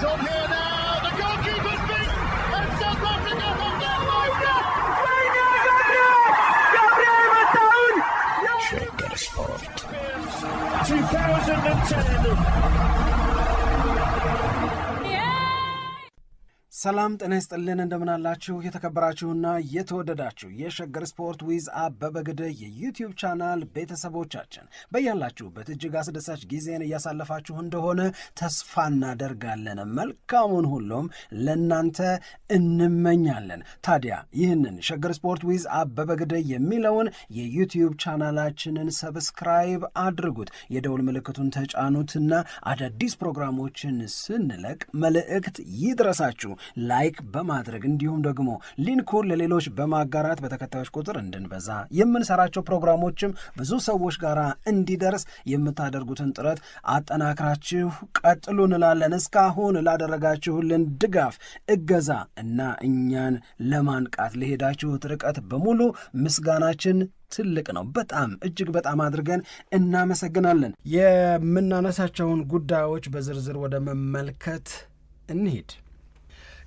It's on here now. The goalkeeper's beat, and South Africa have done Shagger Sport 2010. ሰላም ጤና ይስጥልን እንደምናላችሁ የተከበራችሁና የተወደዳችሁ የሸገር ስፖርት ዊዝ አበበ ግደይ የዩቲዩብ ቻናል ቤተሰቦቻችን በያላችሁበት እጅግ አስደሳች ጊዜን እያሳለፋችሁ እንደሆነ ተስፋ እናደርጋለን። መልካሙን ሁሉም ለናንተ እንመኛለን። ታዲያ ይህንን ሸገር ስፖርት ዊዝ አበበ ግደይ የሚለውን የዩቲዩብ ቻናላችንን ሰብስክራይብ አድርጉት፣ የደውል ምልክቱን ተጫኑትና አዳዲስ ፕሮግራሞችን ስንለቅ መልእክት ይድረሳችሁ። ላይክ በማድረግ እንዲሁም ደግሞ ሊንኩን ለሌሎች በማጋራት በተከታዮች ቁጥር እንድንበዛ የምንሰራቸው ፕሮግራሞችም ብዙ ሰዎች ጋር እንዲደርስ የምታደርጉትን ጥረት አጠናክራችሁ ቀጥሉ እንላለን። እስካሁን ላደረጋችሁልን ድጋፍ፣ እገዛ እና እኛን ለማንቃት ለሄዳችሁት ርቀት በሙሉ ምስጋናችን ትልቅ ነው። በጣም እጅግ በጣም አድርገን እናመሰግናለን። የምናነሳቸውን ጉዳዮች በዝርዝር ወደ መመልከት እንሂድ።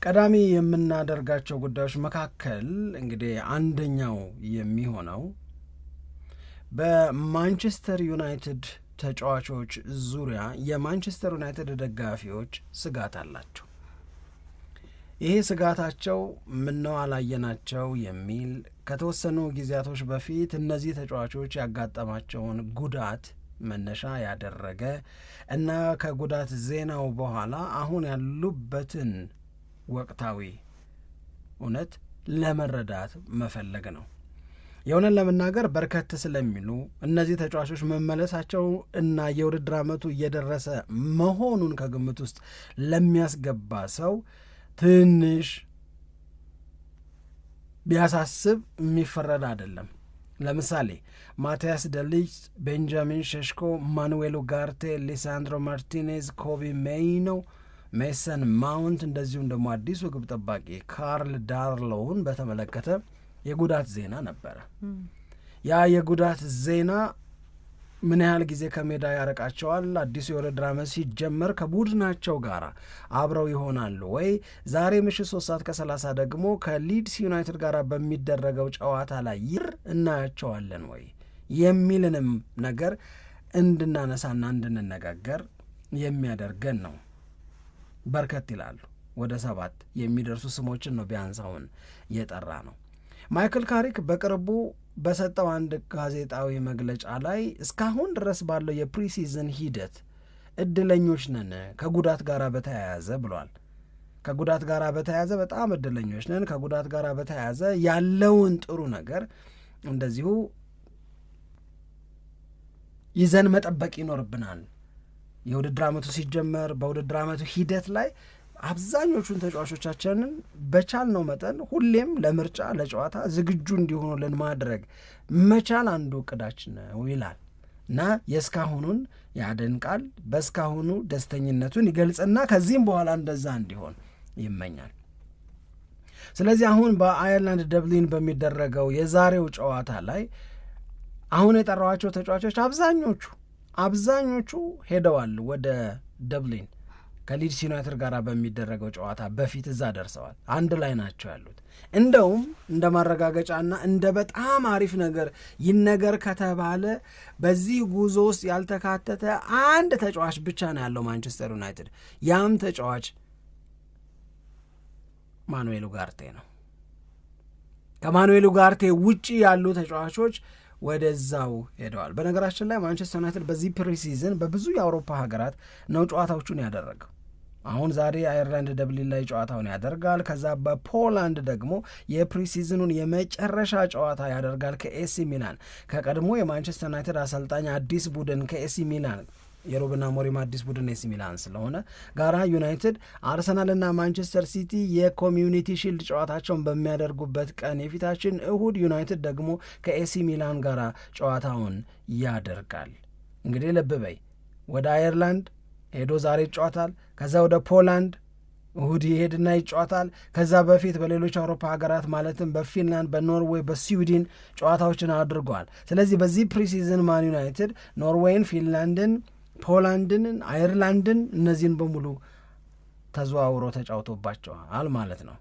ቀዳሚ የምናደርጋቸው ጉዳዮች መካከል እንግዲህ አንደኛው የሚሆነው በማንቸስተር ዩናይትድ ተጫዋቾች ዙሪያ የማንቸስተር ዩናይትድ ደጋፊዎች ስጋት አላቸው። ይሄ ስጋታቸው ምነው አላየናቸው የሚል ከተወሰኑ ጊዜያቶች በፊት እነዚህ ተጫዋቾች ያጋጠማቸውን ጉዳት መነሻ ያደረገ እና ከጉዳት ዜናው በኋላ አሁን ያሉበትን ወቅታዊ እውነት ለመረዳት መፈለግ ነው። የሆነን ለመናገር በርከት ስለሚሉ እነዚህ ተጫዋቾች መመለሳቸው እና የውድድር ዓመቱ እየደረሰ መሆኑን ከግምት ውስጥ ለሚያስገባ ሰው ትንሽ ቢያሳስብ የሚፈረድ አይደለም። ለምሳሌ ማቲያስ ደሊች፣ ቤንጃሚን ሸሽኮ፣ ማኑዌል ኡጋርቴ፣ ሊሳንድሮ ማርቲኔዝ፣ ኮቢ ሜይኖ፣ ሜሰን ማውንት እንደዚሁም ደግሞ አዲሱ ግብ ጠባቂ ካርል ዳርሎውን በተመለከተ የጉዳት ዜና ነበረ። ያ የጉዳት ዜና ምን ያህል ጊዜ ከሜዳ ያረቃቸዋል? አዲሱ የውድድር ዓመት ሲጀመር ከቡድናቸው ጋር አብረው ይሆናሉ ወይ? ዛሬ ምሽት 3:30 ደግሞ ከሊድስ ዩናይትድ ጋር በሚደረገው ጨዋታ ላይ እናያቸዋለን ወይ የሚልንም ነገር እንድናነሳና እንድንነጋገር የሚያደርገን ነው። በርከት ይላሉ። ወደ 7 የሚደርሱ ስሞችን ነው ቢያንስ አሁን የጠራ ነው። ማይክል ካሪክ በቅርቡ በሰጠው አንድ ጋዜጣዊ መግለጫ ላይ እስካሁን ድረስ ባለው የፕሪሲዝን ሂደት እድለኞች ነን ከጉዳት ጋር በተያያዘ ብሏል። ከጉዳት ጋር በተያያዘ በጣም እድለኞች ነን። ከጉዳት ጋር በተያያዘ ያለውን ጥሩ ነገር እንደዚሁ ይዘን መጠበቅ ይኖርብናል። የውድድር ዓመቱ ሲጀመር በውድድር ዓመቱ ሂደት ላይ አብዛኞቹን ተጫዋቾቻችንን በቻልነው መጠን ሁሌም ለምርጫ ለጨዋታ ዝግጁ እንዲሆኑልን ማድረግ መቻል አንዱ እቅዳችን ነው ይላል እና የእስካሁኑን ያደንቃል። በእስካሁኑ ደስተኝነቱን ይገልጽና ከዚህም በኋላ እንደዛ እንዲሆን ይመኛል። ስለዚህ አሁን በአየርላንድ ደብሊን በሚደረገው የዛሬው ጨዋታ ላይ አሁን የጠራዋቸው ተጫዋቾች አብዛኞቹ ሄደዋል ወደ ደብሊን ከሊድስ ዩናይትድ ጋር በሚደረገው ጨዋታ በፊት እዛ ደርሰዋል። አንድ ላይ ናቸው ያሉት። እንደውም እንደ ማረጋገጫና እንደ በጣም አሪፍ ነገር ይነገር ከተባለ በዚህ ጉዞ ውስጥ ያልተካተተ አንድ ተጫዋች ብቻ ነው ያለው ማንቸስተር ዩናይትድ። ያም ተጫዋች ማኑዌል ኡጋርቴ ነው። ከማኑዌል ኡጋርቴ ውጪ ያሉ ተጫዋቾች ወደዛው ሄደዋል። በነገራችን ላይ ማንቸስተር ዩናይትድ በዚህ ፕሪሲዝን በብዙ የአውሮፓ ሀገራት ነው ጨዋታዎቹን ያደረገው። አሁን ዛሬ አየርላንድ ደብሊን ላይ ጨዋታውን ያደርጋል። ከዛ በፖላንድ ደግሞ የፕሪሲዝኑን የመጨረሻ ጨዋታ ያደርጋል ከኤሲ ሚላን፣ ከቀድሞ የማንቸስተር ዩናይትድ አሰልጣኝ አዲስ ቡድን ከኤሲ ሚላን የሩበን አሞሪም አዲስ ቡድን ኤሲ ሚላን ስለሆነ ጋራ ዩናይትድ አርሰናልና ማንቸስተር ሲቲ የኮሚዩኒቲ ሺልድ ጨዋታቸውን በሚያደርጉበት ቀን የፊታችን እሁድ ዩናይትድ ደግሞ ከኤሲ ሚላን ጋር ጨዋታውን ያደርጋል። እንግዲህ ልብ በይ፣ ወደ አየርላንድ ሄዶ ዛሬ ይጫወታል። ከዛ ወደ ፖላንድ እሁድ ይሄድና ይጫወታል። ከዛ በፊት በሌሎች አውሮፓ ሀገራት ማለትም በፊንላንድ፣ በኖርዌይ፣ በስዊድን ጨዋታዎችን አድርገዋል። ስለዚህ በዚህ ፕሪሲዝን ማን ዩናይትድ ኖርዌይን፣ ፊንላንድን፣ ፖላንድን፣ አየርላንድን እነዚህን በሙሉ ተዘዋውሮ ተጫውቶባቸዋል ማለት ነው።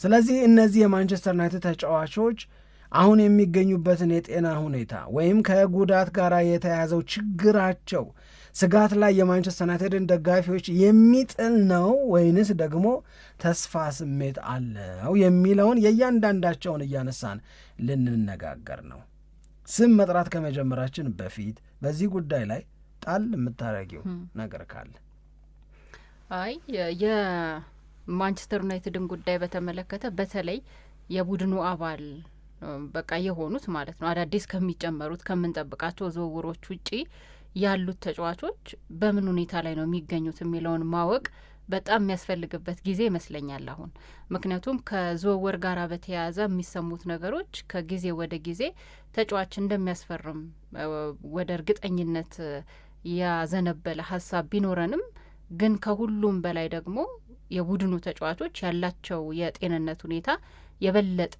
ስለዚህ እነዚህ የማንቸስተር ዩናይትድ ተጫዋቾች አሁን የሚገኙበትን የጤና ሁኔታ ወይም ከጉዳት ጋር የተያያዘው ችግራቸው ስጋት ላይ የማንቸስተር ዩናይትድን ደጋፊዎች የሚጥል ነው ወይንስ ደግሞ ተስፋ ስሜት አለው የሚለውን የእያንዳንዳቸውን እያነሳን ልንነጋገር ነው። ስም መጥራት ከመጀመራችን በፊት በዚህ ጉዳይ ላይ ጣል የምታደርጊው ነገር ካለ? አይ የማንቸስተር ዩናይትድን ጉዳይ በተመለከተ በተለይ የቡድኑ አባል በቃ የሆኑት ማለት ነው አዳዲስ ከሚጨመሩት ከምንጠብቃቸው ዝውውሮች ውጪ ያሉት ተጫዋቾች በምን ሁኔታ ላይ ነው የሚገኙት የሚለውን ማወቅ በጣም የሚያስፈልግበት ጊዜ ይመስለኛል አሁን። ምክንያቱም ከዝውውር ጋር በተያያዘ የሚሰሙት ነገሮች ከጊዜ ወደ ጊዜ ተጫዋች እንደሚያስፈርም ወደ እርግጠኝነት ያዘነበለ ሀሳብ ቢኖረንም ግን ከሁሉም በላይ ደግሞ የቡድኑ ተጫዋቾች ያላቸው የጤንነት ሁኔታ የበለጠ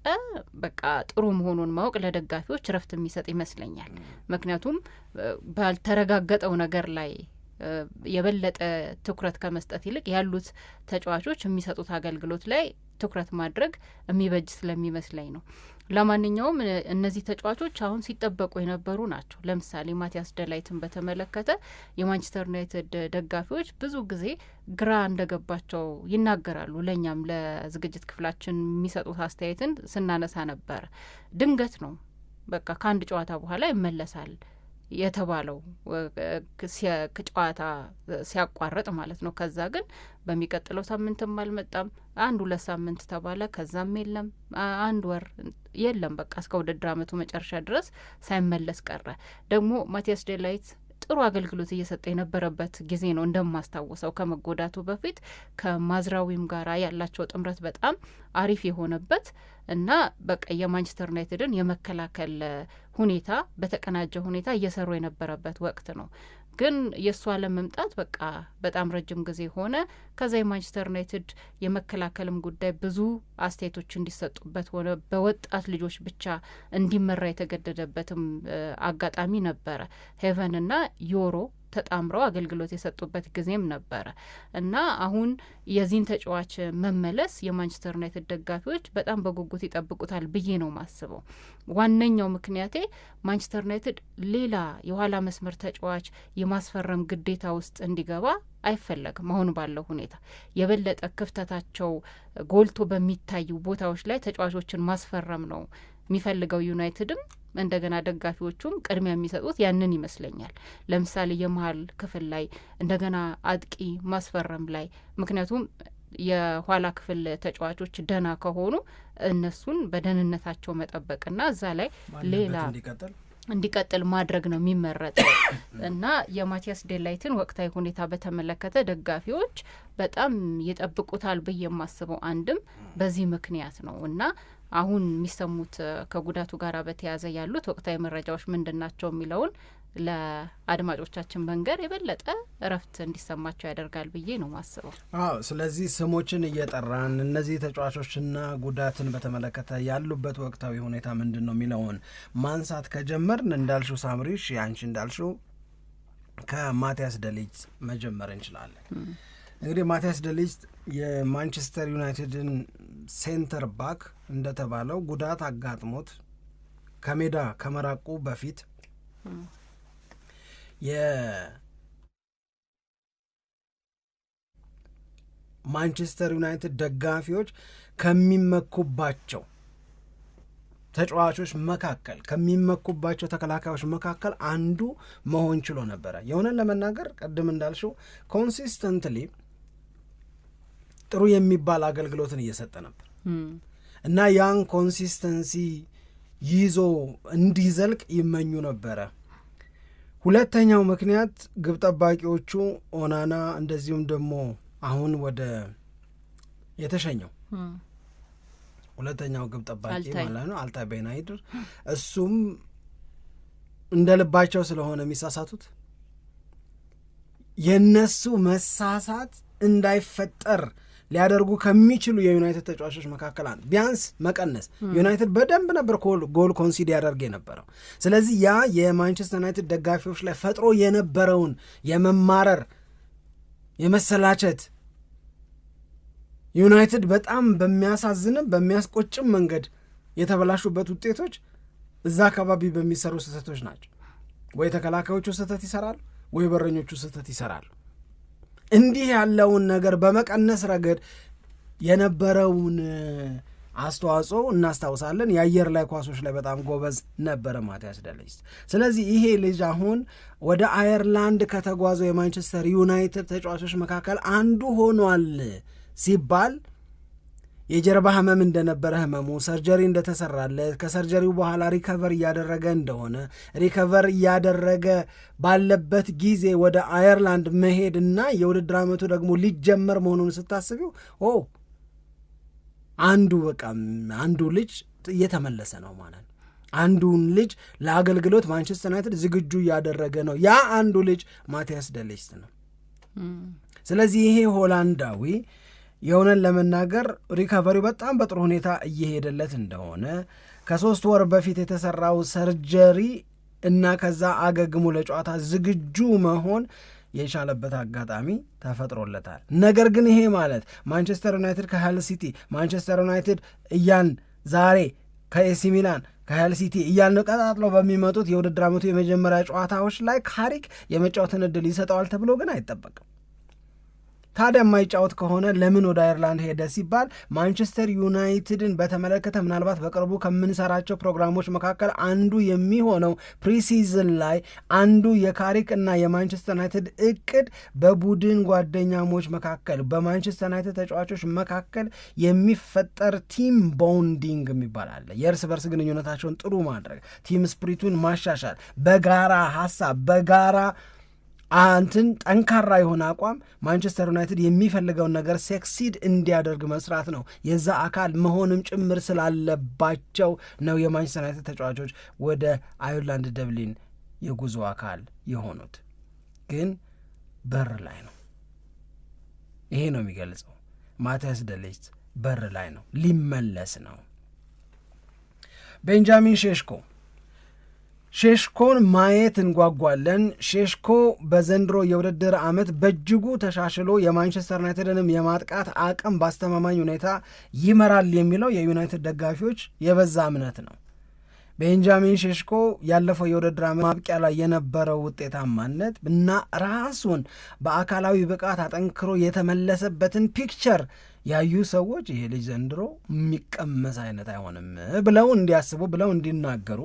በቃ ጥሩ መሆኑን ማወቅ ለደጋፊዎች ረፍት የሚሰጥ ይመስለኛል። ምክንያቱም ባልተረጋገጠው ነገር ላይ የበለጠ ትኩረት ከመስጠት ይልቅ ያሉት ተጫዋቾች የሚሰጡት አገልግሎት ላይ ትኩረት ማድረግ የሚበጅ ስለሚመስለኝ ነው። ለማንኛውም እነዚህ ተጫዋቾች አሁን ሲጠበቁ የነበሩ ናቸው። ለምሳሌ ማቲያስ ደላይትን በተመለከተ የማንቸስተር ዩናይትድ ደጋፊዎች ብዙ ጊዜ ግራ እንደገባቸው ይናገራሉ። ለእኛም ለዝግጅት ክፍላችን የሚሰጡት አስተያየትን ስናነሳ ነበረ። ድንገት ነው በቃ ከአንድ ጨዋታ በኋላ ይመለሳል የተባለው ጨዋታ ሲያቋርጥ ማለት ነው። ከዛ ግን በሚቀጥለው ሳምንትም አልመጣም። 1-2 ሳምንት ተባለ። ከዛም የለም 1 ወር የለም። በቃ እስከ ውድድር አመቱ መጨረሻ ድረስ ሳይመለስ ቀረ። ደግሞ ማቲያስ ዴላይት ጥሩ አገልግሎት እየሰጠ የነበረበት ጊዜ ነው። እንደማስታወሰው ከመጎዳቱ በፊት ከማዝራዊም ጋር ያላቸው ጥምረት በጣም አሪፍ የሆነበት እና በቃ የማንቸስተር ዩናይትድን የመከላከል ሁኔታ በተቀናጀ ሁኔታ እየሰሩ የነበረበት ወቅት ነው። ግን የእሱ አለመምጣት በቃ በጣም ረጅም ጊዜ ሆነ። ከዛ የማንቸስተር ዩናይትድ የመከላከልም ጉዳይ ብዙ አስተያየቶች እንዲሰጡበት ሆነ። በወጣት ልጆች ብቻ እንዲመራ የተገደደበትም አጋጣሚ ነበረ። ሄቨንና ዮሮ ተጣምረው አገልግሎት የሰጡበት ጊዜም ነበረ እና አሁን የዚህን ተጫዋች መመለስ የማንቸስተር ዩናይትድ ደጋፊዎች በጣም በጉጉት ይጠብቁታል ብዬ ነው ማስበው። ዋነኛው ምክንያቴ ማንቸስተር ዩናይትድ ሌላ የኋላ መስመር ተጫዋች የማስፈረም ግዴታ ውስጥ እንዲገባ አይፈለግም። አሁን ባለው ሁኔታ የበለጠ ክፍተታቸው ጎልቶ በሚታዩ ቦታዎች ላይ ተጫዋቾችን ማስፈረም ነው የሚፈልገው ዩናይትድም እንደገና ደጋፊዎቹም ቅድሚያ የሚሰጡት ያንን ይመስለኛል። ለምሳሌ የመሀል ክፍል ላይ እንደገና አጥቂ ማስፈረም ላይ ምክንያቱም የኋላ ክፍል ተጫዋቾች ደህና ከሆኑ እነሱን በደህንነታቸው መጠበቅና እዛ ላይ ሌላ እንዲቀጥል ማድረግ ነው የሚመረጠው እና የማቲያስ ዴላይትን ወቅታዊ ሁኔታ በተመለከተ ደጋፊዎች በጣም ይጠብቁታል ብዬ የማስበው አንድም በዚህ ምክንያት ነው እና አሁን የሚሰሙት ከጉዳቱ ጋር በተያያዘ ያሉት ወቅታዊ መረጃዎች ምንድን ናቸው የሚለውን ለአድማጮቻችን መንገር የበለጠ እረፍት እንዲሰማቸው ያደርጋል ብዬ ነው ማስበው። ስለዚህ ስሞችን እየጠራን እነዚህ ተጫዋቾችና ጉዳትን በተመለከተ ያሉበት ወቅታዊ ሁኔታ ምንድን ነው የሚለውን ማንሳት ከጀመርን እንዳልሽው ሳምሪሽ ያንቺ እንዳልሽው ከማቲያስ ደሊት መጀመር እንችላለን። እንግዲህ ማቲያስ ደሊት የማንቸስተር ዩናይትድን ሴንተር ባክ እንደተባለው ጉዳት አጋጥሞት ከሜዳ ከመራቁ በፊት የማንቸስተር ዩናይትድ ደጋፊዎች ከሚመኩባቸው ተጫዋቾች መካከል ከሚመኩባቸው ተከላካዮች መካከል አንዱ መሆን ችሎ ነበረ። የሆነን ለመናገር ቅድም እንዳልሽው ኮንሲስተንትሊ ጥሩ የሚባል አገልግሎትን እየሰጠ ነበር እና ያን ኮንሲስተንሲ ይዞ እንዲዘልቅ ይመኙ ነበረ። ሁለተኛው ምክንያት ግብ ጠባቂዎቹ ኦናና እንደዚሁም ደግሞ አሁን ወደ የተሸኘው ሁለተኛው ግብ ጠባቂ ማለት ነው አልታይ ቤናይድር፣ እሱም እንደ ልባቸው ስለሆነ የሚሳሳቱት የነሱ መሳሳት እንዳይፈጠር ሊያደርጉ ከሚችሉ የዩናይትድ ተጫዋቾች መካከል አንዱ ቢያንስ መቀነስ ዩናይትድ በደንብ ነበር ጎል ኮንሲድ ያደርግ የነበረው። ስለዚህ ያ የማንቸስተር ዩናይትድ ደጋፊዎች ላይ ፈጥሮ የነበረውን የመማረር የመሰላቸት ዩናይትድ በጣም በሚያሳዝንም በሚያስቆጭም መንገድ የተበላሹበት ውጤቶች እዛ አካባቢ በሚሰሩ ስህተቶች ናቸው። ወይ ተከላካዮቹ ስህተት ይሰራሉ፣ ወይ በረኞቹ ስህተት ይሰራሉ። እንዲህ ያለውን ነገር በመቀነስ ረገድ የነበረውን አስተዋጽኦ እናስታውሳለን። የአየር ላይ ኳሶች ላይ በጣም ጎበዝ ነበረ ማቲያስ ደ ሊግት። ስለዚህ ይሄ ልጅ አሁን ወደ አየርላንድ ከተጓዘው የማንቸስተር ዩናይትድ ተጫዋቾች መካከል አንዱ ሆኗል ሲባል የጀርባ ህመም እንደነበረ፣ ህመሙ ሰርጀሪ እንደተሰራለት፣ ከሰርጀሪው በኋላ ሪከቨር እያደረገ እንደሆነ፣ ሪከቨር እያደረገ ባለበት ጊዜ ወደ አየርላንድ መሄድና የውድድር ዓመቱ ደግሞ ሊጀመር መሆኑን ስታስቢው አንዱ ልጅ እየተመለሰ ነው ማለት ነው። አንዱን ልጅ ለአገልግሎት ማንቸስተር ዩናይትድ ዝግጁ እያደረገ ነው። ያ አንዱ ልጅ ማቲያስ ደ ሊግት ነው። ስለዚህ ይሄ ሆላንዳዊ የሆነን ለመናገር ሪካቨሪው በጣም በጥሩ ሁኔታ እየሄደለት እንደሆነ፣ ከ3 ወር በፊት የተሰራው ሰርጀሪ እና ከዛ አገግሞ ለጨዋታ ዝግጁ መሆን የቻለበት አጋጣሚ ተፈጥሮለታል። ነገር ግን ይሄ ማለት ማንቸስተር ዩናይትድ ከሃል ሲቲ፣ ማንቸስተር ዩናይትድ እያን ዛሬ ከኤሲ ሚላን ከሃል ሲቲ እያልን ቀጣጥለው በሚመጡት የውድድር ዓመቱ የመጀመሪያ ጨዋታዎች ላይ ካሪክ የመጫወትን ዕድል ይሰጠዋል ተብሎ ግን አይጠበቅም። ታዲያ የማይጫወት ከሆነ ለምን ወደ አየርላንድ ሄደ ሲባል ማንቸስተር ዩናይትድን በተመለከተ ምናልባት በቅርቡ ከምንሰራቸው ፕሮግራሞች መካከል አንዱ የሚሆነው ፕሪሲዝን ላይ አንዱ የካሪክ እና የማንቸስተር ዩናይትድ እቅድ በቡድን ጓደኛሞች መካከል በማንቸስተር ዩናይትድ ተጫዋቾች መካከል የሚፈጠር ቲም ቦንዲንግ የሚባል አለ። የእርስ በርስ ግንኙነታቸውን ጥሩ ማድረግ፣ ቲም ስፕሪቱን ማሻሻል፣ በጋራ ሀሳብ በጋራ ጠንካራ የሆነ አቋም ማንቸስተር ዩናይትድ የሚፈልገውን ነገር ሴክሲድ እንዲያደርግ መስራት ነው። የዛ አካል መሆንም ጭምር ስላለባቸው ነው የማንቸስተር ዩናይትድ ተጫዋቾች ወደ አየርላንድ ደብሊን የጉዞ አካል የሆኑት። ግን በር ላይ ነው። ይሄ ነው የሚገልጸው። ማቲያስ ደ ሊግት በር ላይ ነው፣ ሊመለስ ነው። ቤንጃሚን ሼሽኮን ማየት እንጓጓለን። ሼሽኮ በዘንድሮ የውድድር ዓመት በእጅጉ ተሻሽሎ የማንቸስተር ዩናይትድንም የማጥቃት አቅም በአስተማማኝ ሁኔታ ይመራል የሚለው የዩናይትድ ደጋፊዎች የበዛ እምነት ነው። ቤንጃሚን ሼሽኮ ያለፈው የውድድር ዓመት ማብቂያ ላይ የነበረው ውጤታማነት እና ራሱን በአካላዊ ብቃት አጠንክሮ የተመለሰበትን ፒክቸር ያዩ ሰዎች ይሄ ልጅ ዘንድሮ የሚቀመስ አይነት አይሆንም ብለው እንዲያስቡ ብለው እንዲናገሩ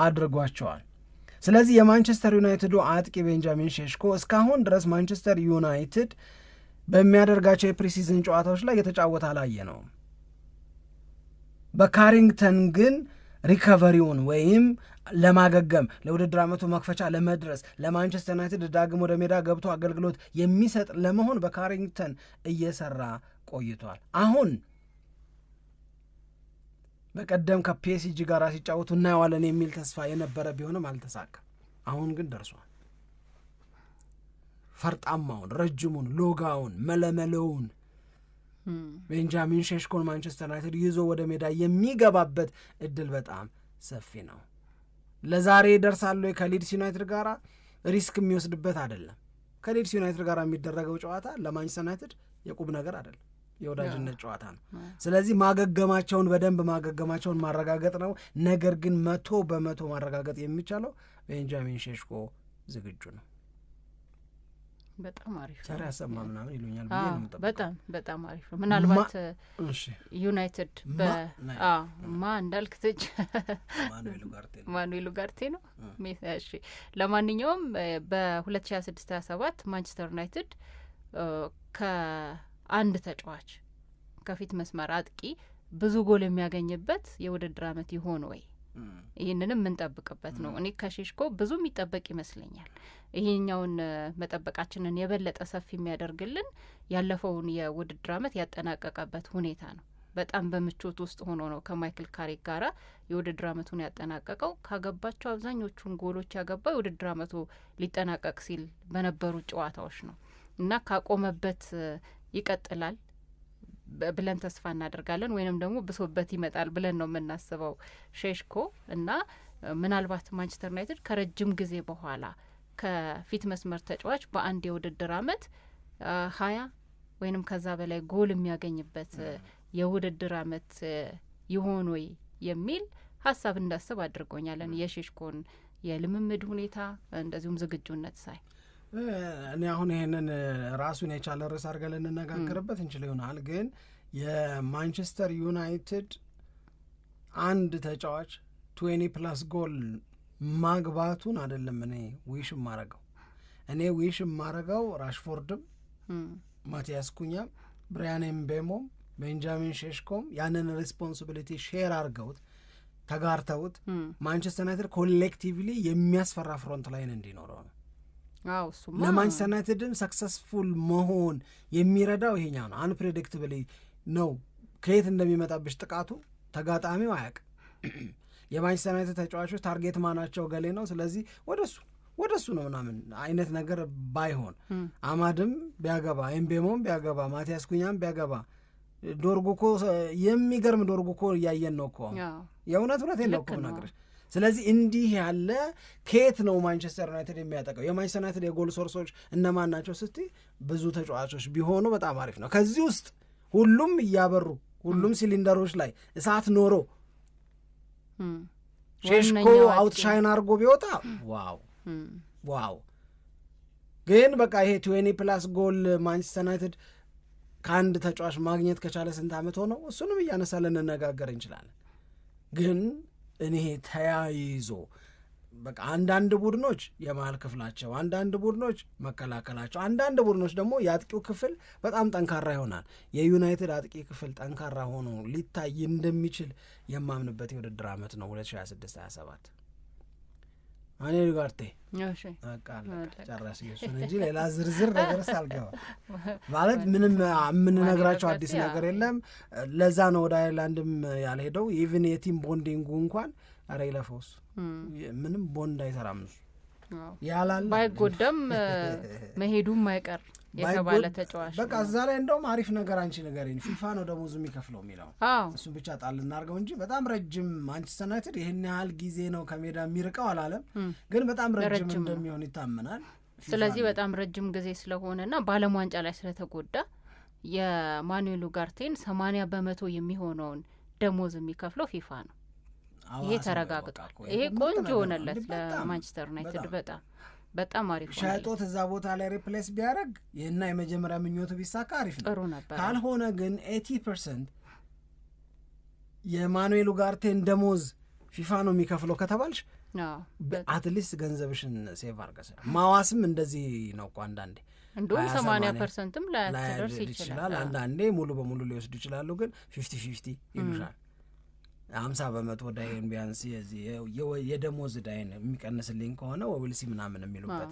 አድርጓቸዋል። ስለዚህ የማንቸስተር ዩናይትዱ አጥቂ ቤንጃሚን ሼሽኮ እስካሁን ድረስ ማንቸስተር ዩናይትድ በሚያደርጋቸው የፕሪሲዝን ጨዋታዎች ላይ የተጫወተ አላየ ነው። በካሪንግተን ግን ሪከቨሪውን ወይም ለማገገም ለውድድር ዓመቱ መክፈቻ ለመድረስ ለማንቸስተር ዩናይትድ ዳግም ወደ ሜዳ ገብቶ አገልግሎት የሚሰጥ ለመሆን በካሪንግተን እየሰራ ቆይቷል። አሁን በቀደም ከፒኤስጂ ጋር ሲጫወቱ እናየዋለን የሚል ተስፋ የነበረ ቢሆንም አልተሳካም። አሁን ግን ደርሷል። ፈርጣማውን፣ ረጅሙን፣ ሎጋውን፣ መለመለውን ቤንጃሚን ሼሽኮን ማንቸስተር ዩናይትድ ይዞ ወደ ሜዳ የሚገባበት እድል በጣም ሰፊ ነው። ለዛሬ ይደርሳሉ ከሊድስ ዩናይትድ ጋር ሪስክ የሚወስድበት አይደለም። ከሊድስ ዩናይትድ ጋር የሚደረገው ጨዋታ ለማንቸስተር ዩናይትድ የቁብ ነገር አይደለም፣ የወዳጅነት ጨዋታ ነው። ስለዚህ በደንብ ማገገማቸውን ማረጋገጥ ነው። ነገር ግን 100% ማረጋገጥ የሚቻለው ቤንጃሚን ሼሽኮ ዝግጁ ነው። በጣም አሪፍ ሰራ ያሰማ ምናምን ይሉኛል። በጣም አሪፍ ነው። ምናልባት ዩናይትድ እንዳልክ ትጅ ማኑኤል ኡጋርቴ ነው። እሺ ለማንኛውም በ2026/27 ማንቸስተር ዩናይትድ ከአንድ ተጫዋች ከፊት መስመር አጥቂ ብዙ ጎል የሚያገኝበት የውድድር ዓመት ይሆን ወይ? ይህንንም የምንጠብቅበት ነው። እኔ ከሼሽኮ ብዙ የሚጠበቅ ይመስለኛል። ይሄኛውን መጠበቃችንን የበለጠ ሰፊ የሚያደርግልን ያለፈውን የውድድር ዓመት ያጠናቀቀበት ሁኔታ ነው። በጣም በምቾት ውስጥ ሆኖ ነው ከማይክል ካሪክ ጋራ የውድድር ዓመቱን ያጠናቀቀው። ካገባቸው አብዛኞቹን ጎሎች ያገባው የውድድር ዓመቱ ሊጠናቀቅ ሲል በነበሩ ጨዋታዎች ነው እና ካቆመበት ይቀጥላል ብለን ተስፋ እናደርጋለን። ወይንም ደግሞ ብሶበት ይመጣል ብለን ነው የምናስበው ሼሽኮ እና ምናልባት ማንቸስተር ዩናይትድ ከረጅም ጊዜ በኋላ ከፊት መስመር ተጫዋች በአንድ የውድድር ዓመት 20 ወይንም ከዛ በላይ ጎል የሚያገኝበት የውድድር አመት ይሆን ወይ የሚል ሀሳብ እንዳስብ አድርጎኛለን። የሼሽኮን የልምምድ ሁኔታ እንደዚሁም ዝግጁነት ሳይ እኔ አሁን ይሄንን ራሱን የቻለ ርዕስ አድርገን ልንነጋገርበት እንችል ይሆናል። ግን የማንቸስተር ዩናይትድ አንድ ተጫዋች 20+ ጎል ማግባቱን አይደለም እኔ ዊሽ ማረገው። እኔ ዊሽ ማረገው ራሽፎርድም ማቲያስ ኩኛም ብራያን ኤምቤሞም ቤንጃሚን ሼሽኮም ያንን ሪስፖንሲቢሊቲ ሼር አድርገውት ተጋርተውት ማንቸስተር ዩናይትድ ኮሌክቲቭሊ የሚያስፈራ ፍሮንት ላይን እንዲኖረው ነው። ለማንቸስተር ዩናይትድም ሰክሰስፉል መሆን የሚረዳው ይሄኛው ነው። አንፕሬዲክትብሊ ነው ከየት እንደሚመጣብሽ ጥቃቱ ተጋጣሚው አያውቅም። የማንቸስተር ዩናይትድ ተጫዋቾች ታርጌት ማናቸው ገሌ ነው፣ ስለዚህ ወደሱ ነው ምናምን አይነት ነገር ባይሆን አማድም ቢያገባ ኤምቤሞም ቢያገባ ማቲያስ ኩኛም ቢያገባ ዶርጉኮ የሚገርም ዶርጉኮ እያየን ነው እኮ የእውነት የለው እኮ ነገሮች። ስለዚህ እንዲህ ያለ ከየት ነው ማንቸስተር ዩናይትድ የሚያጠቀው? የማንቸስተር ዩናይትድ የጎል ሶርሶች እነማን ናቸው ስቲ ብዙ ተጫዋቾች ቢሆኑ በጣም አሪፍ ነው። ከዚህ ውስጥ ሁሉም እያበሩ ሁሉም ሲሊንደሮች ላይ እሳት ኖሮ ሼሽኮ አውትሻይን አድርጎ ቢወጣ ዋው። ግን በቃ ይሄ 20+ ጎል ማንቸስተር ዩናይትድ ከአንድ ተጫዋች ማግኘት ከቻለ ስንት ዓመት ሆነው? እሱንም እያነሳ ልንነጋገር እንችላለን። ግን እኔ ተያይዞ በቃ አንዳንድ ቡድኖች የመሀል ክፍላቸው፣ አንዳንድ ቡድኖች መከላከላቸው፣ አንዳንድ ቡድኖች ደግሞ የአጥቂው ክፍል በጣም ጠንካራ ይሆናል። የዩናይትድ አጥቂ ክፍል ጠንካራ ሆኖ ሊታይ እንደሚችል የማምንበት የውድድር ዓመት ነው 2026-27 እኔ ጋርቴ ጨረስ እሱን እንጂ ሌላ ዝርዝር ነገር ሳልገባ ማለት ምንም የምንነግራቸው አዲስ ነገር የለም። ለዛ ነው ወደ አይርላንድም ያልሄደው። ኢቭን የቲም ቦንዲንጉ እንኳን ኧረ ይለፈውስ ምንም ቦንድ አይሰራም እሱ ያላል ባይጎዳም መሄዱም አይቀር የተባለ ተጫዋች በቃ እዛ ላይ እንደውም አሪፍ ነገር አንቺ ንገሪኝ፣ ፊፋ ነው ደሞዙ የሚከፍለው የሚለው እሱን ብቻ ጣል እናድርገው እንጂ በጣም ረጅም ማንቸስተር ዩናይትድ ይህን ያህል ጊዜ ነው ከሜዳ የሚርቀው አላለም፣ ግን በጣም ረጅም እንደሚሆን ይታመናል። ስለዚህ በጣም ረጅም ጊዜ ስለሆነና በዓለም ዋንጫ ላይ ስለተጎዳ የማኑኤል ኡጋርቴን 80% የሚሆነውን ደሞዝ የሚከፍለው ፊፋ ነው። ይሄ ተረጋግጧል። ይሄ ቆንጆ ሆነለት ለማንቸስተር ዩናይትድ በጣም አሪፍ ነው። ሸጦት እዛ ቦታ ላይ ሪፕሌስ ቢያደርግ ይህና የመጀመሪያ ምኞቱ ቢሳካ አሪፍ ነው። ጥሩ ነበር። ካልሆነ ግን 80% የማኑኤል ኡጋርቴን ደሞዝ ፊፋ ነው የሚከፍለው ከተባልሽ አትሊስት ገንዘብሽን ሴቭ አርገሰ ማዋስም እንደዚህ ነው እኮ አንዳንዴ እንደውም 80%ም ላያደርስ ይችላል። አንዳንዴ ሙሉ በሙሉ ሊወስዱ ይችላሉ። ግን 50-50 ይሉሻል። 50% ዳይን ቢያንስ የደሞዝ ዳይን የሚቀንስልኝ ከሆነ ወልሲ ምናምን የሚሉበት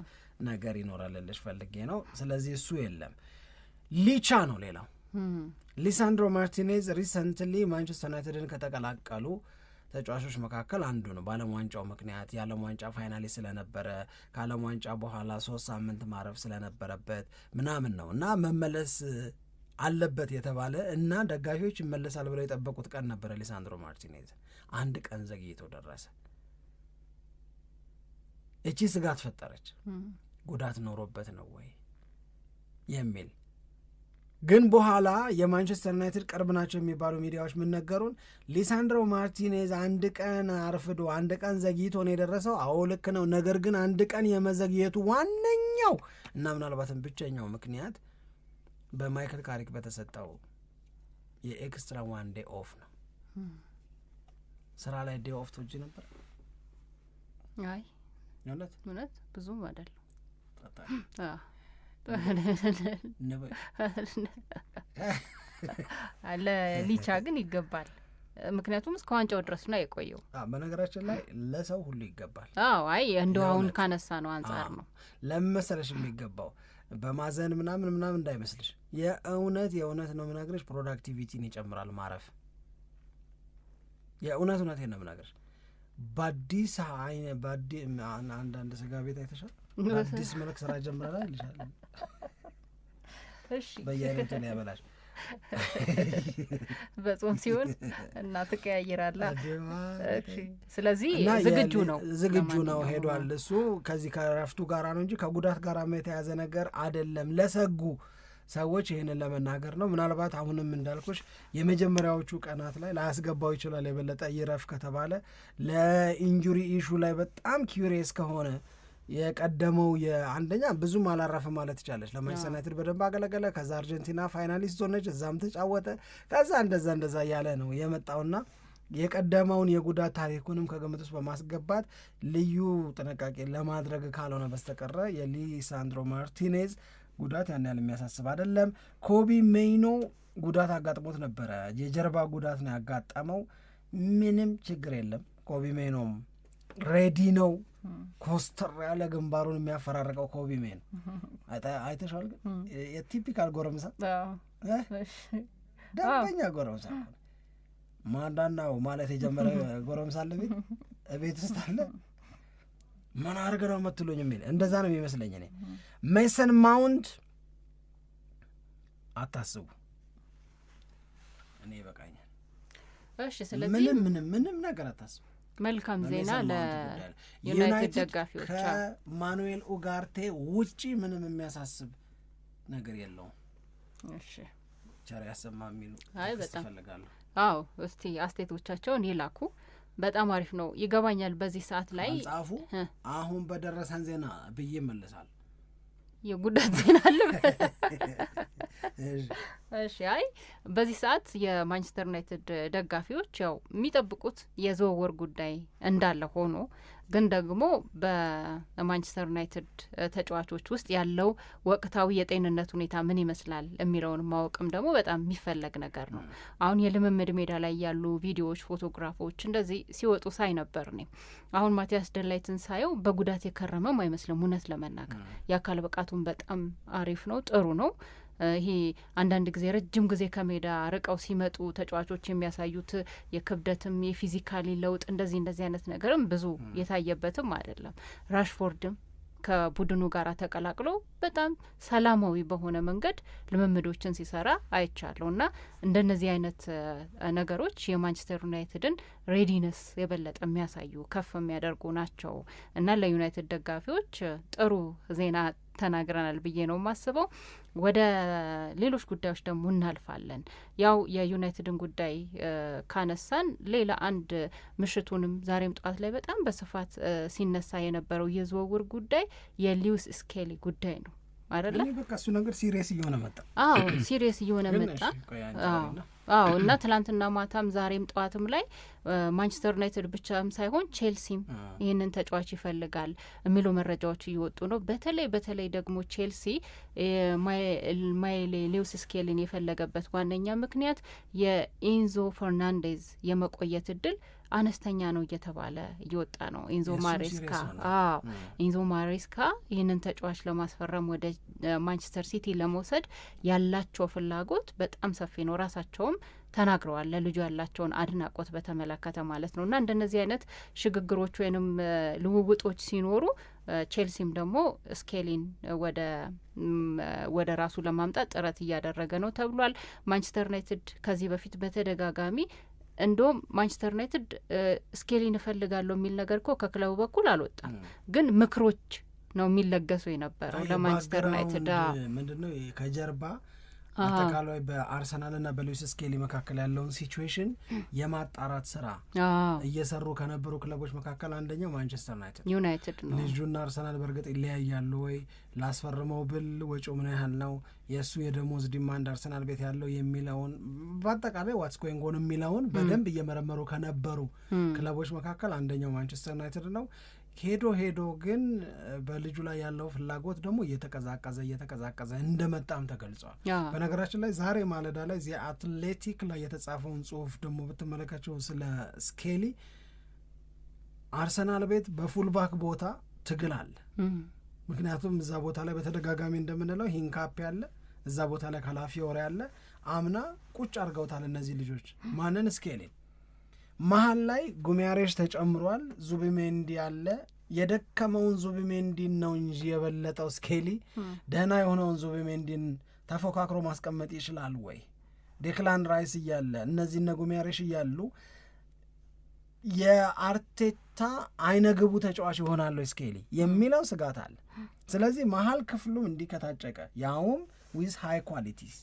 ነገር ይኖራልልሽ ፈልጌ ነው። ስለዚህ እሱ የለም። ሊቻ ነው ሌላው ሊሳንድሮ ማርቲኔዝ ሪሰንትሊ ማንቸስተር ዩናይትድን ከተቀላቀሉ ተጫዋቾች መካከል አንዱ ነው። በዓለም ዋንጫው ምክንያት የዓለም ዋንጫ ፋይናሊ ስለነበረ ከዓለም ዋንጫ በኋላ 3 ሳምንት ማረፍ ስለነበረበት ምናምን ነው እና መመለስ አለበት የተባለ እና ደጋፊዎች ይመለሳል ብለው የጠበቁት ቀን ነበረ። ሊሳንድሮ ማርቲኔዝ አንድ ቀን ዘግይቶ ደረሰ። እቺ ስጋት ፈጠረች። ጉዳት ኖሮበት ነው ወይ የሚል ግን በኋላ የማንቸስተር ዩናይትድ ቅርብ ናቸው የሚባሉ ሚዲያዎች ምን ነገሩን? ሊሳንድሮ ማርቲኔዝ አንድ ቀን አርፍዶ አንድ ቀን ዘግይቶ ነው የደረሰው። አዎ ልክ ነው። ነገር ግን አንድ ቀን የመዘግየቱ ዋነኛው እና ምናልባትም ብቸኛው ምክንያት በማይክል ካሪክ በተሰጠው የኤክስትራ ዋን ዴይ ኦፍ ነው። ስራ ላይ ዴይ ኦፍ ትወጂ ነበር? አይ እውነት ብዙም አይደለም። ለሊቻ ግን ይገባል። ምክንያቱም እስከ ዋንጫው ድረስ ነው የቆየው። በነገራችን ላይ ለሰው ሁሉ ይገባል። አይ እንደው አሁን ካነሳ ነው አንጻር ነው ለመሰለሽ የሚገባው በማዘን ምናምን እንዳይመስልሽ። የእውነት ነው የምነግርሽ፣ ፕሮዳክቲቪቲን ይጨምራል ማረፍ። የእውነት ነው የምነግርሽ። በአዲስ አንዳንድ ስጋ ቤት አይተሻል? አዲስ መልክ ስራ ጀምረናል ይልሻል። እሺ በየአይነቱ ነው ያበላሽ። በጾም ሲሆን እና ትቀያይራለህ። እሺ ስለዚህ ዝግጁ ነው ሄዷል። እሱ ከዚህ ከረፍቱ ጋራ ነው እንጂ ከጉዳት ጋራ የተያዘ ነገር አይደለም። ለሰጉ ሰዎች ይህንን ለመናገር ነው። ምናልባት አሁንም እንዳልኩሽ የመጀመሪያዎቹ ቀናት ላይ ላያስገባው ይችላል። የበለጠ ይረፍ ከተባለ ለኢንጁሪ ኢሹ ላይ በጣም ኪዩሪየስ ከሆነ የቀደመው የአንደኛ ብዙም አላረፈ ማለት ይቻለች። ለማንቸስተር ዩናይትድ በደንብ አገለገለ። ከዛ አርጀንቲና ፋይናሊስት ሆነች፣ እዛም ተጫወተ። ከዛ እንደዛ እያለ ነው የመጣውና የቀደመውን የጉዳት ታሪኩንም ከግምት ውስጥ በማስገባት ልዩ ጥንቃቄ ለማድረግ ካልሆነ በስተቀረ የሊሳንድሮ ማርቲኔዝ ጉዳት ያን ያህል የሚያሳስብ አይደለም። ኮቢ ሜይኖ ጉዳት አጋጥሞት ነበረ፣ የጀርባ ጉዳት ነው ያጋጠመው። ምንም ችግር የለም። ኮቢ ሜይኖም ሬዲ ነው። ኮስተር ያለ ግንባሩን የሚያፈራረቀው ኮቢ ሜይኖ አይተሻል። ግን የቲፒካል ጎረምሳ ደንበኛ ጎረምሳ ማንዳናው ማለት የጀመረ ጎረምሳ አለ ቤት ውስጥ አለ። ምን አድርገ ነው የምትሉኝ የሚል እንደዛ ነው የሚመስለኝ እኔ። ሜሰን ማውንት አታስቡ፣ እኔ ይበቃኛል። እሺ፣ ስለዚህ ምንም ነገር አታስቡ። መልካም ዜና ለዩናይትድ ደጋፊዎች፣ ከማኑኤል ኡጋርቴ ውጪ ምንም የሚያሳስብ ነገር የለውም። እሺ፣ ቸር ያሰማ የሚሉ በጣም ፈልጋለሁ። አዎ፣ እስቲ አስተያየቶቻቸውን ይላኩ። በጣም አሪፍ ነው። ይገባኛል በዚህ ሰዓት ላይ ጻፉ። አሁን በደረሰን ዜና ብዬ መልሳል። የጉዳት ዜና አለ። እሺ፣ አይ በዚህ ሰዓት የማንቸስተር ዩናይትድ ደጋፊዎች ያው የሚጠብቁት የዝውውር ጉዳይ እንዳለ ሆኖ ግን ደግሞ በማንቸስተር ዩናይትድ ተጫዋቾች ውስጥ ያለው ወቅታዊ የጤንነት ሁኔታ ምን ይመስላል የሚለውን ማወቅም ደግሞ በጣም የሚፈለግ ነገር ነው። አሁን የልምምድ ሜዳ ላይ ያሉ ቪዲዮዎች፣ ፎቶግራፎች እንደዚህ ሲወጡ ሳይ ነበር እኔ። አሁን ማቲያስ ደላይትን ሳየው በጉዳት የከረመም አይመስልም። እውነት ለመናገር የአካል ብቃቱን በጣም አሪፍ ነው፣ ጥሩ ነው። ይሄ አንዳንድ ጊዜ ረጅም ጊዜ ከሜዳ ርቀው ሲመጡ ተጫዋቾች የሚያሳዩት የክብደትም የፊዚካሊ ለውጥ እንደዚህ አይነት ነገርም ብዙ የታየበትም አይደለም። ራሽፎርድም ከቡድኑ ጋር ተቀላቅሎ በጣም ሰላማዊ በሆነ መንገድ ልምምዶችን ሲሰራ አይቻለሁ እና እንደነዚህ አይነት ነገሮች የማንቸስተር ዩናይትድን ሬዲነስ የበለጠ የሚያሳዩ ከፍ የሚያደርጉ ናቸው እና ለዩናይትድ ደጋፊዎች ጥሩ ዜና ተናግረናል ብዬ ነው የማስበው። ወደ ሌሎች ጉዳዮች ደግሞ እናልፋለን። ያው የዩናይትድን ጉዳይ ካነሳን ሌላ አንድ ምሽቱንም ዛሬም ጠዋት ላይ በጣም በስፋት ሲነሳ የነበረው የዝውውር ጉዳይ የሊዩስ ስኬሊ ጉዳይ ነው አይደለ? በቃ እሱ ነገር ሲሪየስ እየሆነ መጣ። አዎ ሲሪየስ እየሆነ መጣ። አዎ እና ትላንትና ማታም ዛሬም ጠዋትም ላይ ማንቸስተር ዩናይትድ ብቻም ሳይሆን ቼልሲም ይህንን ተጫዋች ይፈልጋል የሚሉ መረጃዎች እየወጡ ነው። በተለይ ደግሞ ቼልሲ ማይሌ ሊዩስ ስኬሊን የፈለገበት ዋነኛ ምክንያት የኢንዞ ፈርናንዴዝ የመቆየት እድል አነስተኛ ነው እየተባለ እየወጣ ነው። ኢንዞ ማሬስካ ይህንን ተጫዋች ለማስፈረም ወደ ማንቸስተር ሲቲ ለመውሰድ ያላቸው ፍላጎት በጣም ሰፊ ነው። ራሳቸውም ተናግረዋል፣ ለልጁ ያላቸውን አድናቆት በተመለከተ ማለት ነው። እና እንደነዚህ አይነት ሽግግሮች ወይንም ልውውጦች ሲኖሩ ቼልሲም ደግሞ ስኬሊን ወደ ራሱ ለማምጣት ጥረት እያደረገ ነው ተብሏል። ማንቸስተር ዩናይትድ ከዚህ በፊት በተደጋጋሚ እንደውም ማንቸስተር ዩናይትድ ስኬሊን እፈልጋለሁ የሚል ነገር እኮ ከክለቡ በኩል አልወጣም፣ ግን ምክሮች ነው የሚለገሱ የነበረው ለማንቸስተር ዩናይትድ። ምንድነው ከጀርባ አጠቃላይ በአርሰናልና በሉዊስ ስኬሊ መካከል ያለውን ሲቹዌሽን የማጣራት ስራ እየሰሩ ከነበሩ ክለቦች መካከል አንደኛው ማንቸስተር ዩናይትድ ነው። ልጁና አርሰናል በእርግጥ ይለያያሉ ወይ? ላስፈርመው ብል ወጪው ምን ያህል ነው? የእሱ የደሞዝ ዲማንድ አርሰናል ቤት ያለው የሚለውን በአጠቃላይ ዋትስ ጎይንግ ኦን የሚለውን በደንብ እየመረመሩ ከነበሩ ክለቦች መካከል አንደኛው ማንቸስተር ዩናይትድ ነው። ሄዶ ግን በልጁ ላይ ያለው ፍላጎት ደግሞ እየተቀዛቀዘ እንደመጣም ተገልጿል። በነገራችን ላይ ዛሬ ማለዳ ላይ ዚ አትሌቲክ ላይ የተጻፈውን ጽሁፍ ደግሞ ብትመለከቸው ስለ ስኬሊ አርሰናል ቤት በፉልባክ ቦታ ትግል አለ። ምክንያቱም እዛ ቦታ ላይ በተደጋጋሚ እንደምንለው ሂንካፕ ያለ፣ እዛ ቦታ ላይ ካላፊዮሪ ያለ፣ አምና ቁጭ አድርገውታል እነዚህ ልጆች ማንን? ስኬሊን። መሀል ላይ ጉሚያሬሽ ተጨምሯል፣ ዙቢሜንዲ አለ። የደከመውን ዙቢሜንዲን ነው እንጂ የበለጠው ስኬሊ ደህና የሆነውን ዙቢሜንዲን ተፎካክሮ ማስቀመጥ ይችላል ወይ? ዴክላን ራይስ እያለ እነዚህ እነ ጉሚያሬሽ እያሉ የአርቴታ አይነግቡ ተጫዋች ይሆናል ስኬሊ የሚለው ስጋት አለ። ስለዚህ መሀል ክፍሉም እንዲከታጨቀ ያውም ዊዝ ሃይ ኳሊቲስ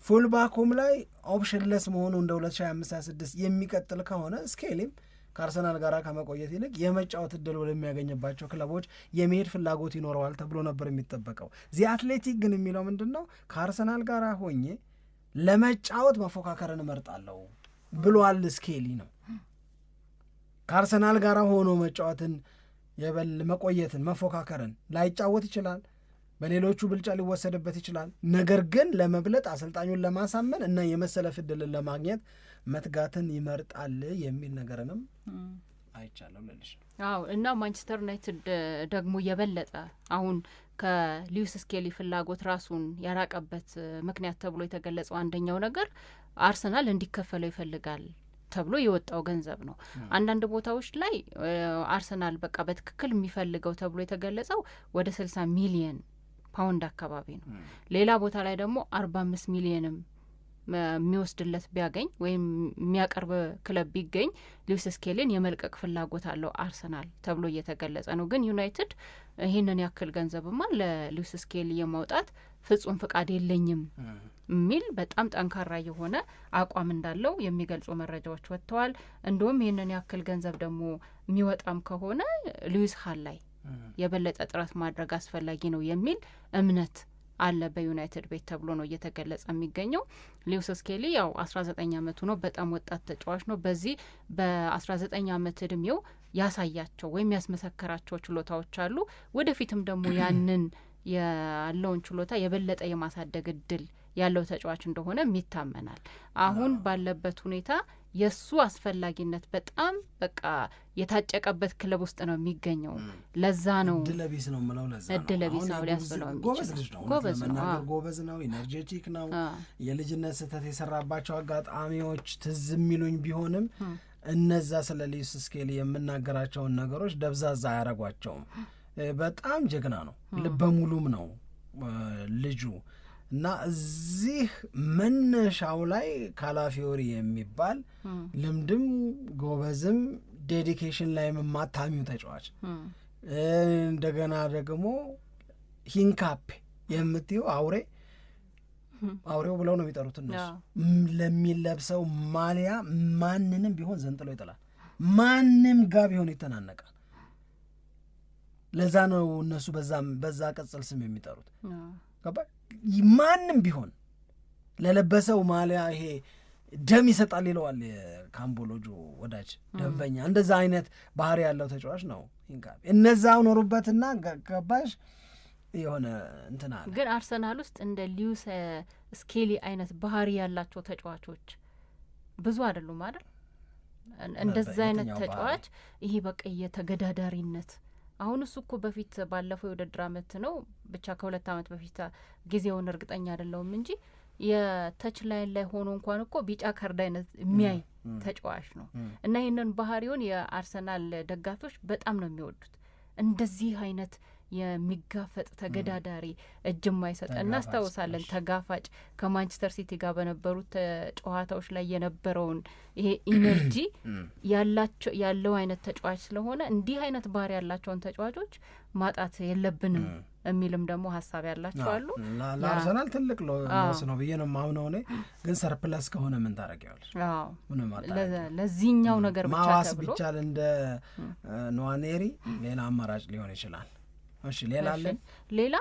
ፉልባኩም ላይ ኦፕሽንለስ መሆኑ እንደ 2025/26 የሚቀጥል ከሆነ ስኬሊም ከአርሰናል ጋር ከመቆየት ይልቅ የመጫወት እድል ወደሚያገኝባቸው ክለቦች የመሄድ ፍላጎት ይኖረዋል ተብሎ ነበር የሚጠበቀው። ዚ አትሌቲክ ግን የሚለው ምንድን ነው? ከአርሰናል ጋር ሆኜ ለመጫወት መፎካከርን እመርጣለሁ ብሏል ስኬሊ ነው። ከአርሰናል ጋር ሆኖ መጫወትን መቆየትን መፎካከርን ላይጫወት ይችላል፣ በሌሎቹ ብልጫ ሊወሰድበት ይችላል። ነገር ግን ለመብለጥ አሰልጣኙን ለማሳመን እና የመሰለፍ ዕድልን ለማግኘት መትጋትን ይመርጣል የሚል ነገርንም አይቻለም ልልሽ። አዎ እና ማንቸስተር ዩናይትድ ደግሞ የበለጠ አሁን ከሉዊስ ስኬሊ ፍላጎት ራሱን ያራቀበት ምክንያት ተብሎ የተገለጸው አንደኛው ነገር አርሰናል እንዲከፈለው ይፈልጋል ተብሎ የወጣው ገንዘብ ነው። አንዳንድ ቦታዎች ላይ አርሰናል በቃ በትክክል የሚፈልገው ተብሎ የተገለጸው ወደ 60 ሚሊየን ፓውንድ አካባቢ ነው። ሌላ ቦታ ላይ ደግሞ 45 ሚሊየንም የሚወስድለት ቢያገኝ ወይም የሚያቀርብ ክለብ ቢገኝ ሉዊስ ስኬሊን የመልቀቅ ፍላጎት አለው አርሰናል ተብሎ እየተገለጸ ነው። ግን ዩናይትድ ይህንን ያክል ገንዘብማ ለሉዊስ ስኬሊ የማውጣት ፍጹም ፍቃድ የለኝም የሚል በጣም ጠንካራ የሆነ አቋም እንዳለው የሚገልጹ መረጃዎች ወጥተዋል። እንዲሁም ይህንን ያክል ገንዘብ ደግሞ የሚወጣም ከሆነ ሉዊስ ሃል ላይ የበለጠ ጥረት ማድረግ አስፈላጊ ነው የሚል እምነት አለ በዩናይትድ ቤት ተብሎ ነው እየተገለጸ የሚገኘው። ሉዊስ ስኬሊ ያው 19 ዓመቱ ነው። በጣም ወጣት ተጫዋች ነው። በዚህ በ19 ዓመት እድሜው ያሳያቸው ወይም ያስመሰከራቸው ችሎታዎች አሉ። ወደፊትም ደግሞ ያንን ያለውን ችሎታ የበለጠ የማሳደግ እድል ያለው ተጫዋች እንደሆነ ይታመናል። አሁን ባለበት ሁኔታ የሱ አስፈላጊነት በጣም በቃ የታጨቀበት ክለብ ውስጥ ነው የሚገኘው። ለዛ ነው እድለቢስ ነው ምለው። ለዛ ነው እድለቢስ ነው ሊያስብለው የሚችለው። ጎበዝ ነው፣ ኢነርጄቲክ ነው። የልጅነት ስህተት የሰራባቸው አጋጣሚዎች ትዝ የሚሉኝ ቢሆንም እነዛ ስለ ሉዊስ ስኬሊ የምናገራቸውን ነገሮች ደብዛዛ አያረጓቸውም። በጣም ጀግና ነው፣ ልበ ሙሉም ነው ልጁ እና እዚህ መነሻው ላይ ካላፊዮሪ የሚባል ልምድም ጎበዝም ዴዲኬሽን ላይ የማታሚው ተጫዋች እንደገና ደግሞ ሂንካፔ የምትየው አውሬው ብለው ነው የሚጠሩት እነሱ። ለሚለብሰው ማሊያ ማንንም ቢሆን ዘንጥሎ ይጥላል። ማንም ጋ ቢሆን ይተናነቃል። ለዛ ነው እነሱ በዛ ቅጽል ስም የሚጠሩት። ማንም ቢሆን ለለበሰው ማሊያ ይሄ ደም ይሰጣል ይለዋል የካምቦሎጆ ወዳጅ ደንበኛ። እንደዛ አይነት ባህሪ ያለው ተጫዋች ነው ሂንካፔ። እነዛው ኖሩበትና ገባሽ የሆነ እንትና አለ። ግን አርሰናል ውስጥ እንደ ሉዊስ ስኬሊ አይነት ባህሪ ያላቸው ተጫዋቾች ብዙ አይደሉም አይደል? እንደዛ አይነት ተጫዋች ይሄ በቃ የተገዳዳሪነት አሁን እሱ እኮ በፊት ባለፈው የውድድር አመት ነው ብቻ ከ2 አመት በፊት ጊዜውን እርግጠኛ አይደለሁም እንጂ የተች ላይን ላይ ሆኖ እንኳን እኮ ቢጫ ካርድ አይነት የሚያይ ተጫዋች ነው። እና ይህንን ባህሪውን የአርሰናል ደጋፊዎች በጣም ነው የሚወዱት። እንደዚህ አይነት የሚጋፈጥ ተገዳዳሪ እጅ ማይሰጥ እናስታውሳለን። ተጋፋጭ ከማንቸስተር ሲቲ ጋር በነበሩት ጨዋታዎች ላይ የነበረውን ይሄ ኢነርጂ ያለው አይነት ተጫዋች ስለሆነ እንዲህ አይነት ባህሪ ያላቸውን ተጫዋቾች ማጣት የለብንም የሚልም ደግሞ ሀሳብ ያላቸው አሉ። ለአርሰናል ትልቅ ሎስ ነው ብዬ ነው የማምነው እኔ። ግን ሰርፕለስ ከሆነ ምን ታረጊዋለሽ? ለዚህኛው ነገር ብቻ ማዋስ ቢቻል እንደ ኗኔሪ ሌላ አማራጭ ሊሆን ይችላል። እሺ ሌላ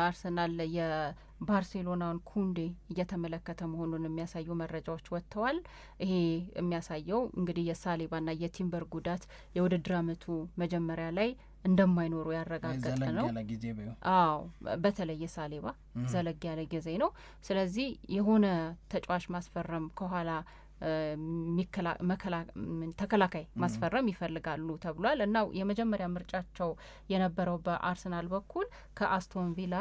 አርሰናል የባርሴሎናውን ኩንዴ እየተመለከተ መሆኑን የሚያሳዩ መረጃዎች ወጥተዋል። ይሄ የሚያሳየው እንግዲህ የሳሊባና የቲምበር ጉዳት የውድድር አመቱ መጀመሪያ ላይ እንደማይኖሩ ያረጋገጠ ነው። አዎ በተለይ የሳሊባ ዘለግ ያለ ጊዜ ነው። ስለዚህ የሆነ ተጫዋች ማስፈረም ከኋላ ተከላካይ ማስፈረም ይፈልጋሉ ተብሏል። እና የመጀመሪያ ምርጫቸው የነበረው በአርሰናል በኩል ከአስቶን ቪላ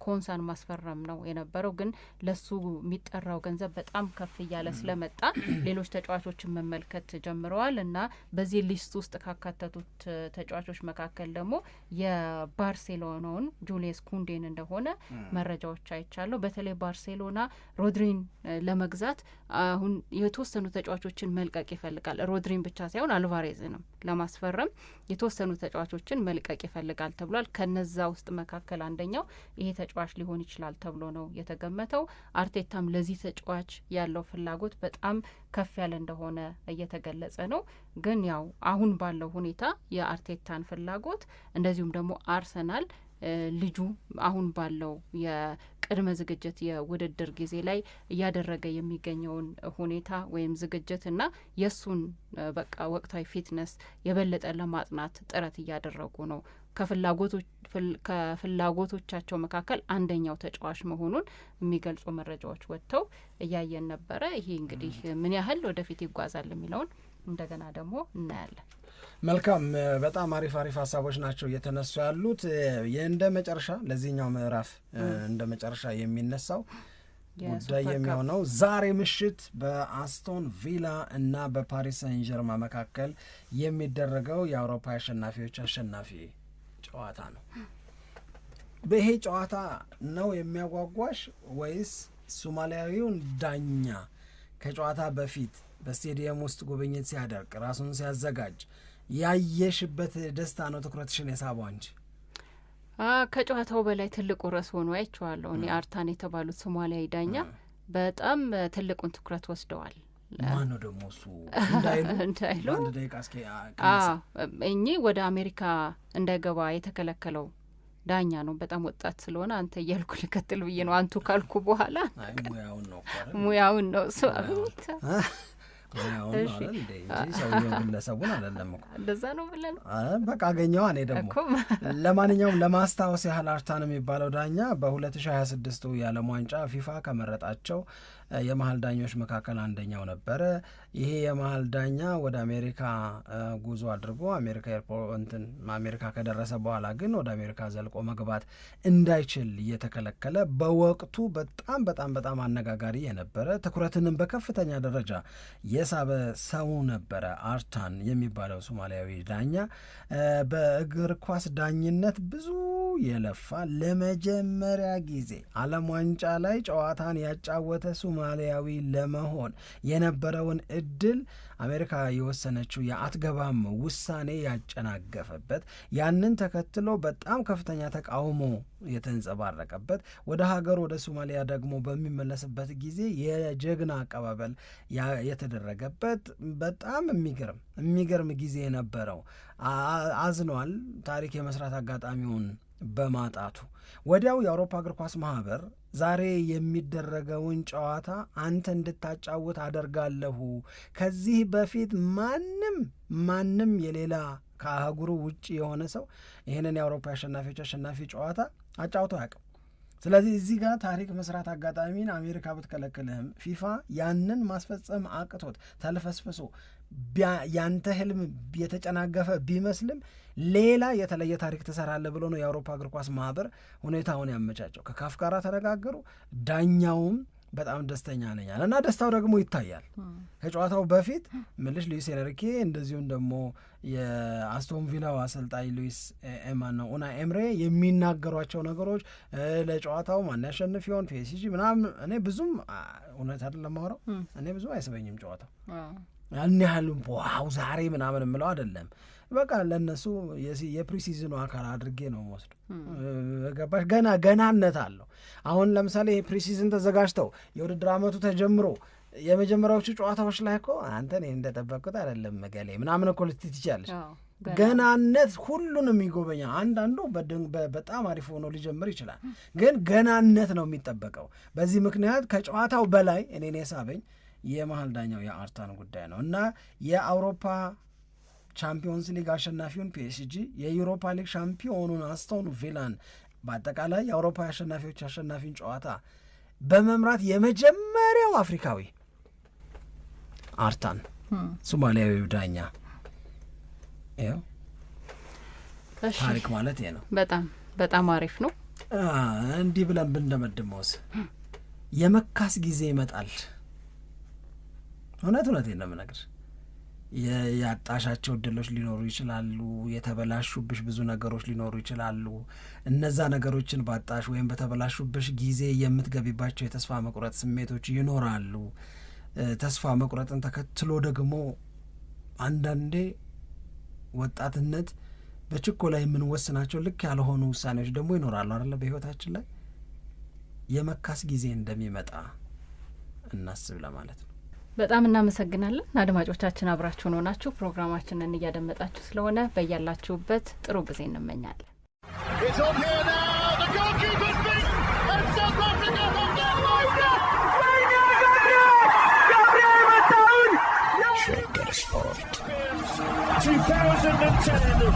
ኮንሳን ማስፈረም ነው የነበረው። ግን ለሱ የሚጠራው ገንዘብ በጣም ከፍ እያለ ስለመጣ ሌሎች ተጫዋቾችን መመልከት ጀምረዋል። እና በዚህ ሊስት ውስጥ ካካተቱት ተጫዋቾች መካከል ደግሞ የባርሴሎናውን ጁሊየስ ኩንዴን እንደሆነ መረጃዎች አይቻለሁ። በተለይ ባርሴሎና ሮድሪን ለመግዛት አሁን የተወሰኑ ተጫዋቾችን መልቀቅ ይፈልጋል። ሮድሪን ብቻ ሳይሆን አልቫሬዝንም ለማስፈረም የተወሰኑ ተጫዋቾችን መልቀቅ ይፈልጋል ተብሏል። ከነዛ ውስጥ መካከል አንደኛው ይሄ ተጫዋች ሊሆን ይችላል ተብሎ ነው የተገመተው። አርቴታም ለዚህ ተጫዋች ያለው ፍላጎት በጣም ከፍ ያለ እንደሆነ እየተገለጸ ነው። ግን ያው አሁን ባለው ሁኔታ የአርቴታን ፍላጎት እንደዚሁም ደግሞ አርሰናል ልጁ አሁን ባለው የቅድመ ዝግጅት የውድድር ጊዜ ላይ እያደረገ የሚገኘውን ሁኔታ ወይም ዝግጅት እና የእሱን በቃ ወቅታዊ ፊትነስ የበለጠ ለማጥናት ጥረት እያደረጉ ነው። ከፍላጎቶቻቸው መካከል አንደኛው ተጫዋች መሆኑን የሚገልጹ መረጃዎች ወጥተው እያየን ነበረ። ይሄ እንግዲህ ምን ያህል ወደፊት ይጓዛል የሚለውን እንደገና ደግሞ እናያለን። መልካም፣ በጣም አሪፍ ሀሳቦች ናቸው እየተነሱ ያሉት። እንደ መጨረሻ ለዚህኛው ምዕራፍ እንደ መጨረሻ የሚነሳው ጉዳይ የሚሆነው ዛሬ ምሽት በአስቶን ቪላ እና በፓሪስ ሰን ዠርማ መካከል የሚደረገው የአውሮፓ አሸናፊዎች አሸናፊ ጨዋታ ነው። በይሄ ጨዋታ ነው የሚያጓጓሽ ወይስ ሶማሊያዊውን ዳኛ ከጨዋታ በፊት በስቴዲየም ውስጥ ጉብኝት ሲያደርግ ራሱን ሲያዘጋጅ ያየሽበት ደስታ ነው ትኩረትሽን የሳበው እንጂ? ከጨዋታው በላይ ትልቁ ርዕስ ሆኖ አይቼዋለሁ። እኔ አርታን የተባሉት ሶማሊያዊ ዳኛ በጣም ትልቁን ትኩረት ወስደዋል። ማን ነው ደግሞ እሱ እንዳይሉ አንድ ደቂቃ እስኪ እኚህ ወደ አሜሪካ እንዳይገባ የተከለከለው ዳኛ ነው። በጣም ወጣት ስለሆነ አንተ እያልኩ ልከትል ብዬ ነው አንቱ ካልኩ በኋላ ሙያውን ነው እሱ ሰውየው ግለሰቡን አይደለም እኮ እንደዛ ነው ብለን በቃ አገኘዋ። እኔ ደግሞ ለማንኛውም ለማስታወስ ያህል አርታን የሚባለው ዳኛ በ2026 የዓለም ዋንጫ ፊፋ ከመረጣቸው የመሀል ዳኞች መካከል አንደኛው ነበረ። ይሄ የመሀል ዳኛ ወደ አሜሪካ ጉዞ አድርጎ አሜሪካ ከደረሰ በኋላ ግን ወደ አሜሪካ ዘልቆ መግባት እንዳይችል እየተከለከለ በወቅቱ በጣም በጣም በጣም አነጋጋሪ የነበረ ትኩረትንም በከፍተኛ ደረጃ የሳበ ሰው ነበረ። አርታን የሚባለው ሶማሊያዊ ዳኛ በእግር ኳስ ዳኝነት ብዙ የለፋ ለመጀመሪያ ጊዜ ዓለም ዋንጫ ላይ ጨዋታን ያጫወተ ሶማሊያዊ ለመሆን የነበረውን እድል አሜሪካ የወሰነችው የአትገባም ውሳኔ ያጨናገፈበት፣ ያንን ተከትሎ በጣም ከፍተኛ ተቃውሞ የተንጸባረቀበት፣ ወደ ሀገር ወደ ሶማሊያ ደግሞ በሚመለስበት ጊዜ የጀግና አቀባበል የተደረገበት በጣም የሚገርም ጊዜ የነበረው። አዝኗል ታሪክ የመስራት አጋጣሚውን በማጣቱ። ወዲያው የአውሮፓ እግር ኳስ ማህበር ዛሬ የሚደረገውን ጨዋታ አንተ እንድታጫውት አደርጋለሁ፣ ከዚህ በፊት ማንም የሌላ ከአህጉሩ ውጭ የሆነ ሰው ይህንን የአውሮፓ አሸናፊዎች አሸናፊ ጨዋታ አጫውቶ አያውቅም። ስለዚህ እዚህ ጋር ታሪክ መስራት አጋጣሚን አሜሪካ ብትከለክልህም ፊፋ ያንን ማስፈጸም አቅቶት ተልፈስፍሶ ያንተ ህልም የተጨናገፈ ቢመስልም ሌላ የተለየ ታሪክ ትሰራለህ ብሎ ነው የአውሮፓ እግር ኳስ ማህበር ሁኔታውን ያመቻቸው። ከካፍ ጋር ተነጋገሩ። ዳኛውም በጣም ደስተኛ ነኛል እና ደስታው ደግሞ ይታያል። ከጨዋታው በፊት ምልሽ ሉዊስ ኤንሪኬ እንደዚሁም ደግሞ የአስቶን ቪላው አሰልጣኝ ኡናይ ኤምሬ የሚናገሯቸው ነገሮች ለጨዋታው ማን ያሸንፍ ይሆን ፒኤስጂ ምናምን እኔ ብዙም እውነት አይደለም ማውራው እኔ ብዙም አይስበኝም ጨዋታው ያን ያህል ዋው ዛሬ ምናምን የምለው አይደለም። በቃ ለእነሱ የፕሪሲዝኑ አካል አድርጌ ነው ወስዱ ገባሽ። ገናነት አለው። አሁን ለምሳሌ የፕሪሲዝን ተዘጋጅተው የውድድር ዓመቱ ተጀምሮ የመጀመሪያዎቹ ጨዋታዎች ላይ እኮ አንተ እኔ እንደጠበቅኩት አይደለም መገሌ ምናምን እኮ ልትይ ትችያለሽ። ገናነት ሁሉንም ይጎበኛል። አንዳንዱ በጣም አሪፍ ሆኖ ሊጀምር ይችላል፣ ግን ገናነት ነው የሚጠበቀው። በዚህ ምክንያት ከጨዋታው በላይ እኔን የሳበኝ የመሀል ዳኛው የአርታን ጉዳይ ነው እና የአውሮፓ ቻምፒዮንስ ሊግ አሸናፊውን ፒኤስጂ፣ የዩሮፓ ሊግ ሻምፒዮኑን አስቶን ቪላን፣ በአጠቃላይ የአውሮፓ አሸናፊዎች አሸናፊን ጨዋታ በመምራት የመጀመሪያው አፍሪካዊ አርታን ሶማሊያዊው ዳኛ። ታሪክ ማለት ይሄ ነው። በጣም በጣም አሪፍ ነው። እንዲህ ብለን ብንደመድመውስ የመካስ ጊዜ ይመጣል። እውነቴን ነው የምነግርሽ። ያጣሻቸው እድሎች ሊኖሩ ይችላሉ። የተበላሹብሽ ብዙ ነገሮች ሊኖሩ ይችላሉ። እነዛ ነገሮችን ባጣሽ ወይም በተበላሹብሽ ጊዜ የምትገቢባቸው የተስፋ መቁረጥ ስሜቶች ይኖራሉ። ተስፋ መቁረጥን ተከትሎ ደግሞ አንዳንዴ ወጣትነት በችኮላ የምንወስናቸው ልክ ያልሆኑ ውሳኔዎች ደግሞ ይኖራሉ አይደለ? በህይወታችን ላይ የመካስ ጊዜ እንደሚመጣ እናስብ ለማለት ነው። በጣም እናመሰግናለን። አድማጮቻችን አብራችሁን ሆናችሁ ፕሮግራማችንን እያደመጣችሁ ስለሆነ በያላችሁበት ጥሩ ጊዜ እንመኛለን። It's on here now. The goalkeeper's beat, and South Africa have done Shredder Sport 2010.